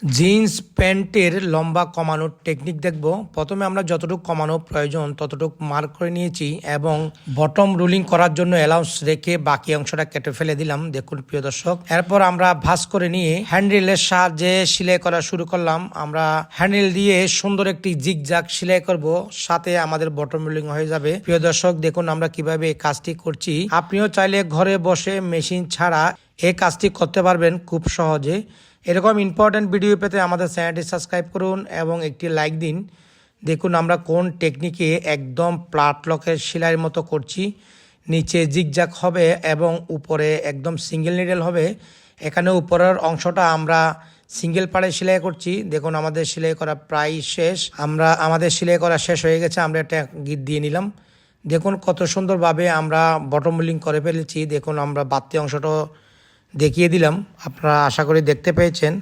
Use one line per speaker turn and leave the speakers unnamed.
Jeans প্যান্টের লম্বা কমানোর টেকনিক দেখব। প্রথমে আমরা যতটুকু কমানো প্রয়োজন ততটুকু মার্ক করে নিয়েছি এবং বটম রুলিং করার জন্য অ্যালাউন্স রেখে বাকি অংশটা কেটে ফেলে দিলাম। দেখুন প্রিয় দর্শক, এরপর আমরা ভাঁজ করে নিয়ে হ্যান্ডেলের সাহায্যে সেলাই করা শুরু করলাম। আমরা হ্যান্ডেল দিয়ে সুন্দর একটি জিগজাগ সেলাই করব, সাথে আমাদের বটম রুলিং হয়ে যাবে। প্রিয় দর্শক, দেখুন আমরা কিভাবে এই কাজটি করছি। আপনিও চাইলে ঘরে বসে মেশিন ছাড়া এই কাজটি করতে পারবেন খুব সহজে। এরকম ইম্পর্ট্যান্ট ভিডিও পেতে আমাদের চ্যানেলটি সাবস্ক্রাইব করুন এবং একটি লাইক দিন। দেখুন আমরা কোন টেকনিকে একদম প্লাট লকের সেলাইয়ের মতো করছি। নিচে জিগজাগ হবে এবং উপরে একদম সিঙ্গেল নিডেল হবে। এখানে উপরের অংশটা আমরা সিঙ্গেল পাড়ে সেলাই করছি। দেখুন আমাদের সেলাই করা প্রায় শেষ। আমাদের সেলাই করা শেষ হয়ে গেছে। আমরা একটা গিট দিয়ে নিলাম। দেখুন কত সুন্দরভাবে আমরা বটম রুলিং করে ফেলেছি। দেখুন আমরা বাড়তি অংশটা দেখিয়ে দিলাম, আপনারা আশা করি দেখতে পেয়েছেন।